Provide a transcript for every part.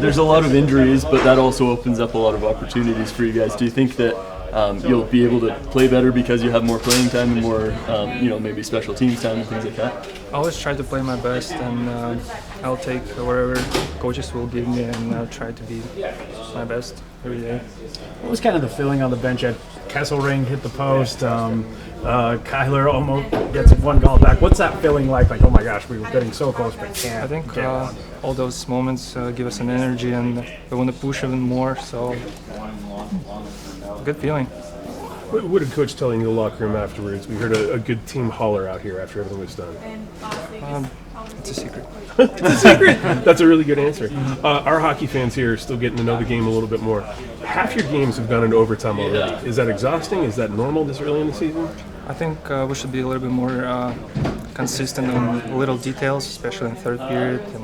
there's a lot of injuries, but that also opens up a lot of opportunities for you guys. Do you think that you'll be able to play better because you have more playing time and more, maybe special teams time and things like that? I always try to play my best, and I'll take whatever coaches will give me, and I'll try to be my best every day. What was kind of the feeling on the bench at Kesselring hit the post? Kyler almost gets one goal back. What's that feeling like? Like, oh my gosh, we were getting so close, but can't. I think all those moments give us an energy, and we want to push even more. So, good feeling. What did Coach tell you in the locker room afterwards? We heard a good team holler out here after everything was done. It's a secret. It's a secret? That's a really good answer. Our hockey fans here are still getting to know the game a little bit more. Half your games have gone into overtime already. Is that exhausting? Is that normal this early in the season? I think we should be a little bit more consistent on little details, especially in third period. And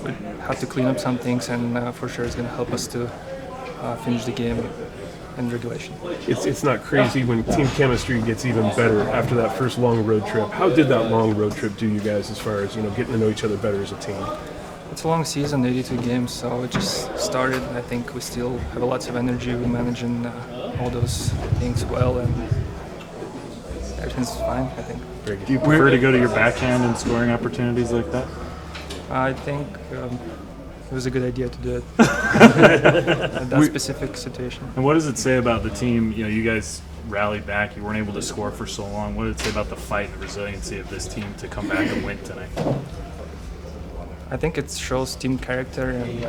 we have to clean up some things, and for sure it's going to help us to finish the game in regulation. It's not crazy when team chemistry gets even better after that first long road trip. How did that long road trip do you guys as far as getting to know each other better as a team? It's a long season, 82 games, so it just started. I think we still have lots of energy. We're managing all those things well, and everything's fine, I think. Do you prefer to go to your backhand in scoring opportunities like that? I think it was a good idea to do it in that specific situation. And what does it say about the team? You guys rallied back. You weren't able to score for so long. What did it say about the fight and resiliency of this team to come back and win tonight? I think it shows team character, and we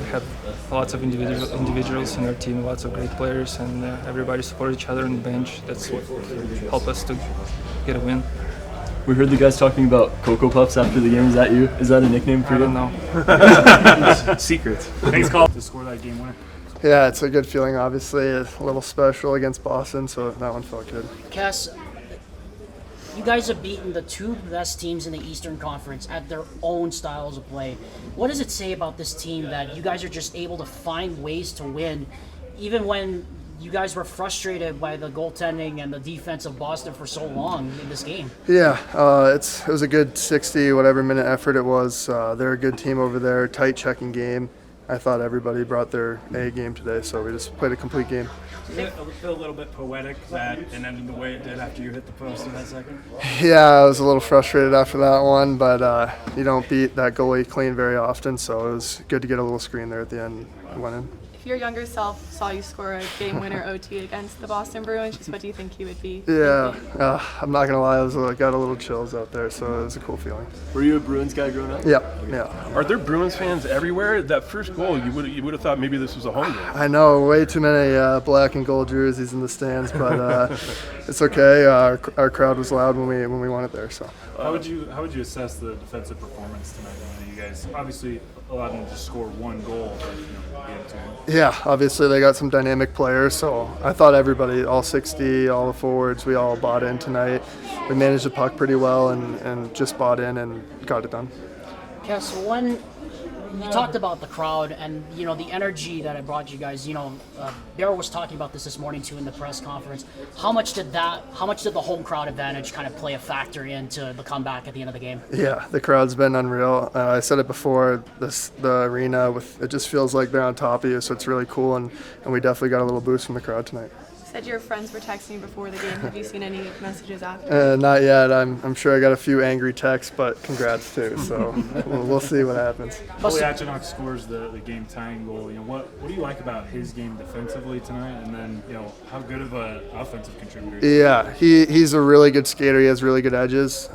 have lots of individuals in our team, lots of great players, and everybody support each other on the bench. That's what helped us to get a win. We heard the guys talking about Cocoa Puffs after the game. Is that you? Is that a nickname for you? I don't know. Secrets. Thanks, Call, to score that game winner. Yeah, it's a good feeling, obviously. It's a little special against Boston, so that one felt good. Cass, you guys have beaten the two best teams in the Eastern Conference at their own styles of play. What does it say about this team that you guys are just able to find ways to win, even when you guys were frustrated by the goaltending and the defense of Boston for so long in this game? Yeah, it was a good 60 whatever minute effort it was. They're a good team over there, tight checking game. I thought everybody brought their A game today, so we just played a complete game. Does it feel a little bit poetic that it ended the way it did after you hit the post in that second? Yeah, I was a little frustrated after that one, but you don't beat that goalie clean very often, so it was good to get a little screen there at the end and went in. If your younger self saw you score a game winner OT against the Boston Bruins, just what do you think he would be? Yeah, I'm not gonna lie, I got a little chills out there, so it was a cool feeling. Were you a Bruins guy growing up? Yeah. Are there Bruins fans everywhere? That first goal, you would have thought maybe this was a home game. I know, way too many black and gold jerseys in the stands, but it's okay. Our crowd was loud when we won it there. So. How would you assess the defensive performance tonight? You guys obviously allowed them to score one goal, but game two. Yeah, obviously they got some dynamic players, so I thought everybody, all 60, all the forwards, we all bought in tonight. We managed the puck pretty well and just bought in and got it done. Okay, so when you talked about the crowd and the energy that it brought you guys, Bear was talking about this morning too in the press conference. How much did the home crowd advantage kind of play a factor into the comeback at the end of the game? Yeah, the crowd's been unreal. I said it before, the arena, it just feels like they're on top of you, so it's really cool, and we definitely got a little boost from the crowd tonight. You said your friends were texting you before the game. Have you seen any messages after? Not yet. I'm sure I got a few angry texts, but congrats too. So we'll see what happens. Kolyachonok scores the game tying goal. What do you like about his game defensively tonight, and then how good of an offensive contributor? Yeah, he's a really good skater. He has really good edges.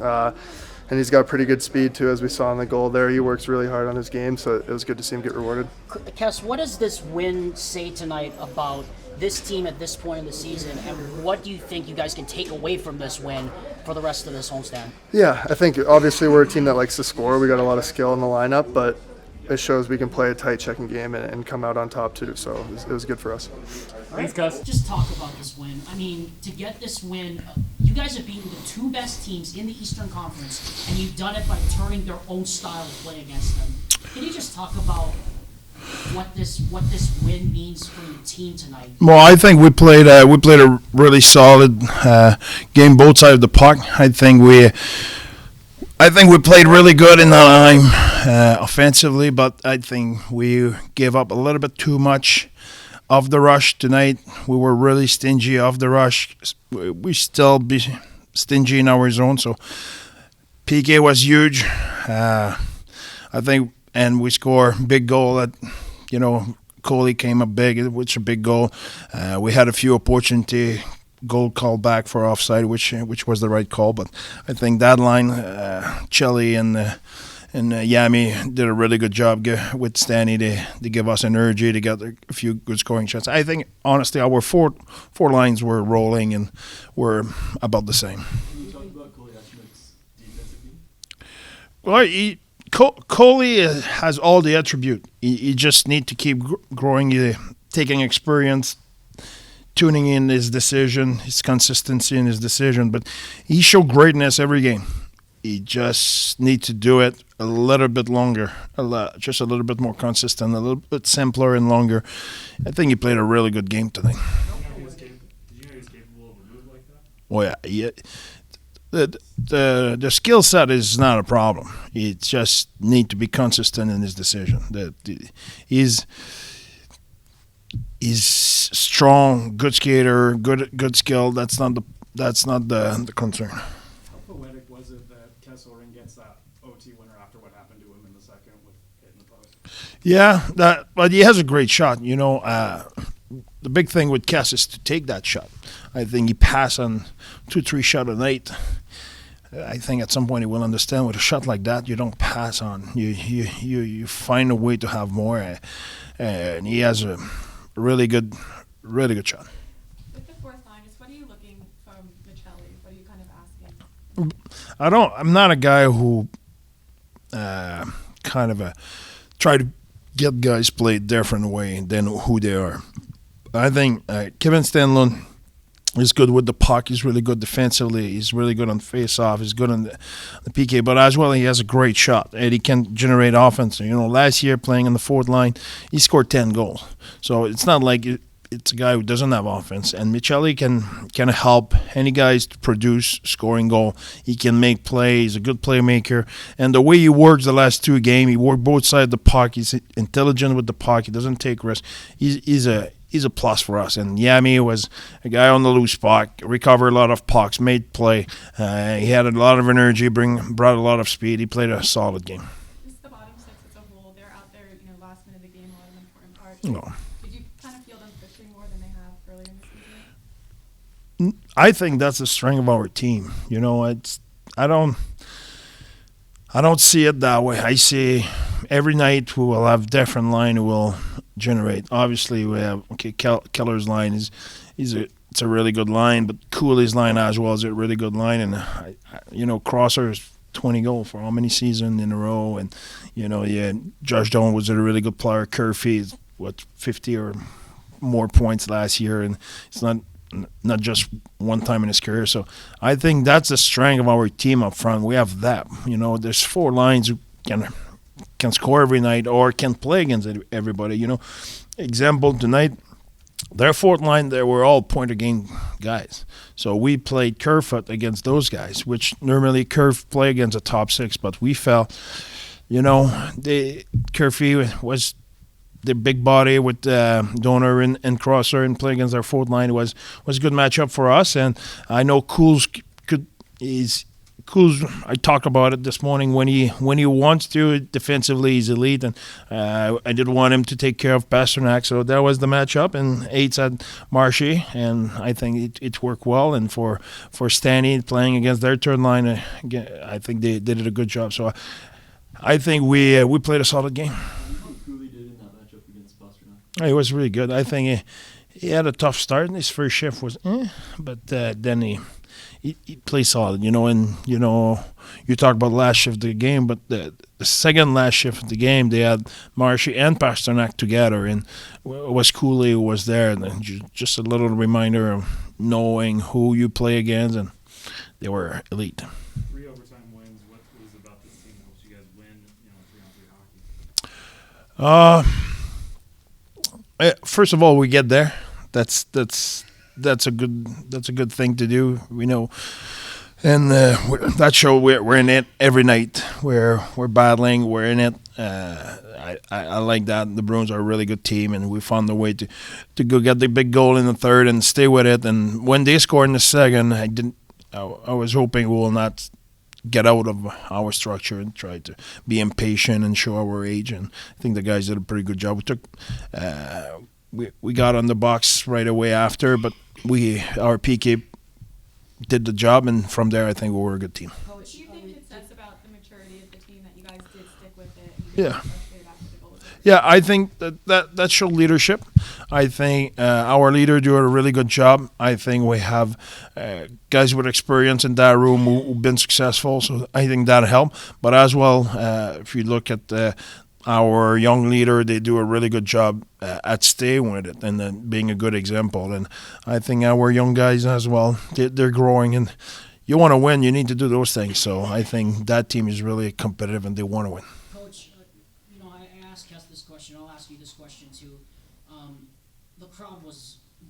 And he's got pretty good speed too, as we saw in the goal there. He works really hard on his game, so it was good to see him get rewarded. Kes, what does this win say tonight about this team at this point in the season, and what do you think you guys can take away from this win for the rest of this homestand? Yeah, I think obviously we're a team that likes to score. We got a lot of skill in the lineup, but it shows we can play a tight checking game and come out on top too, so it was good for us. Thanks, Gus. Just talk about this win. I mean, to get this win, you guys have beaten the two best teams in the Eastern Conference, and you've done it by turning their own style of play against them. Can you just talk about what this win means for your team tonight? Well, I think we played a really solid game, both sides of the puck. I think I think we played really good in Anaheim offensively, but I think we gave up a little bit too much of the rush tonight. We were really stingy of the rush. We still be stingy in our zone, so PK was huge. I think, and we score big goal that, Coley came up big, which a big goal. We had a few opportunity goal call back for offside, which was the right call. But I think that line, Chelly and Yami did a really good job with Stanny to give us energy to get a few good scoring shots. I think honestly our four lines were rolling and were about the same. Can you talk about Kolyachonok's defensive game? Well, Coley has all the attribute. He just need to keep growing, taking experience, tuning in his decision, his consistency in his decision. But he showed greatness every game. He just need to do it a little bit longer, just a little bit more consistent, a little bit simpler and longer. I think he played a really good game today. Did you know he was capable of a move like that? Oh yeah. The skill set is not a problem. He just need to be consistent in his decision. He's strong, good skater, good skill. That's not the concern. How poetic was it that Kesselring gets that OT winner after what happened to him in the second with hitting the post? Yeah, but he has a great shot. The big thing with Kess is to take that shot. I think he passed on 2-3 shots a night. I think at some point he will understand with a shot like that you don't pass on. You find a way to have more, and he has a really good shot. With the fourth line, what are you looking from Michelli? What are you kind of asking? I'm not a guy who try to get guys play a different way than who they are. I think Kevin Stenlund is good with the puck. He's really good defensively. He's really good on face-off. He's good on the PK. But as well, he has a great shot, and he can generate offense. Last year playing on the fourth line, he scored 10 goals. So it's not like it's a guy who doesn't have offense. And Michelli can help any guys to produce scoring goal. He can make plays. He's a good playmaker. And the way he works the last 2 games, he worked both sides of the puck. He's intelligent with the puck. He doesn't take risks. He's a plus for us. And Yami was a guy on the loose puck, recovered a lot of pucks, made play. He had a lot of energy, brought a lot of speed. He played a solid game. Just the bottom six as a whole, they're out there, last minute of the game, a lot of important parts. No. Did you kind of feel them pushing more than they have earlier in the season? I think that's the strength of our team. I don't see it that way. I see every night we will have different line who will generate. Obviously, we have Keller's line it's a really good line, but Cooley's line as well is a really good line, and Crosser's 20 goals for how many seasons in a row, and Josh Doan was a really good player. Curfew, 50 or more points last year, and it's not just one time in his career. So I think that's the strength of our team up front. We have that. There's 4 lines who can score every night or can play against everybody. Example tonight, their fourth line, they were all point-a-game guys. So we played Kerfoot against those guys, which normally Kerf play against a top 6, but we fell. Kerfy was the big body with Donor and Crosser and play against our fourth line was a good matchup for us. And I know Cools I talked about it this morning. When he wants to defensively, he's elite, and I did want him to take care of Pasternak, so that was the matchup. And Eights had Marshy, and I think it worked well. And for Stanny playing against their third line, I think they did a good job. So I think we played a solid game. Cooley did in that matchup against Pasternak. He was really good. I think he had a tough start. His first shift was, but then he plays solid, and you talk about last shift of the game, but the second last shift of the game, they had Marshy and Pasternak together, and was Cooley who was there. And just a little reminder of knowing who you play against, and they were elite. 3 overtime wins. What is it about this team that helps you guys win? 3-on-3 hockey. First of all, we get there. That's a good thing to do. We know And that show we're in it every night. We're battling. We're in it. I like that. The Bruins are a really good team, and we found a way to go get the big goal in the third and stay with it. And when they scored in the second, I was hoping we will not get out of our structure and try to be impatient and show our age. And I think the guys did a pretty good job. We got on the box right away after, but our PK did the job, and from there I think we were a good team. Do you think it says about the maturity of the team that you guys did stick with it? Yeah. Yeah, I think that showed leadership. I think our leader did a really good job. I think we have guys with experience in that room who've been successful, so I think that helped. But as well, if you look at our young leader, they do a really good job at staying with it and being a good example. And I think our young guys as well, they're growing. And you want to win, you need to do those things. So I think that team is really competitive and they want to win. Coach, I asked Kes this question. I'll ask you this question too. The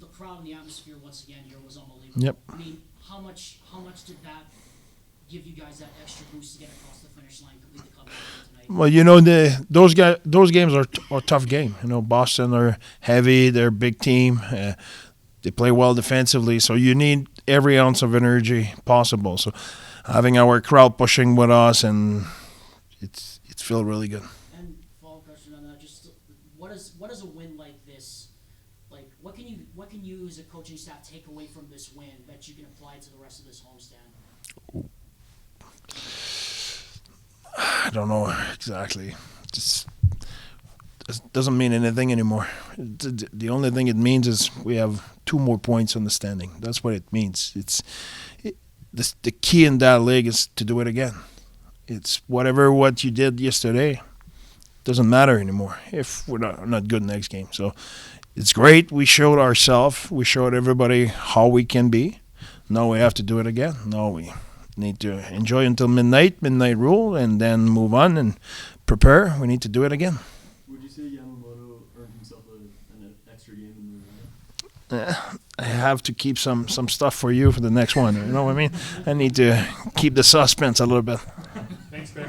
crowd and the atmosphere once again here was unbelievable. Yep. I mean, how much did that give you guys that extra boost to get across the finish line, complete the comeback tonight? Well, those games are a tough game. Boston are heavy. They're a big team. They play well defensively, so you need every ounce of energy possible. So having our crowd pushing with us, and it's feel really good. And follow-up question on that: just what does a win like this, like what can you as a coaching staff take away from this win that you can apply to the rest of this homestand? I don't know exactly. Just doesn't mean anything anymore. The only thing it means is we have 2 more points on the standing. That's what it means. The key in that league is to do it again. It's what you did yesterday doesn't matter anymore if we're not good next game. So it's great. We showed ourselves. We showed everybody how we can be. Now we have to do it again. Now we need to enjoy until midnight rule, and then move on and prepare. We need to do it again. Would you say Yamamoto earned himself an extra game in the round? I have to keep some stuff for you for the next one. You know what I mean? I need to keep the suspense a little bit. Thanks, Ben.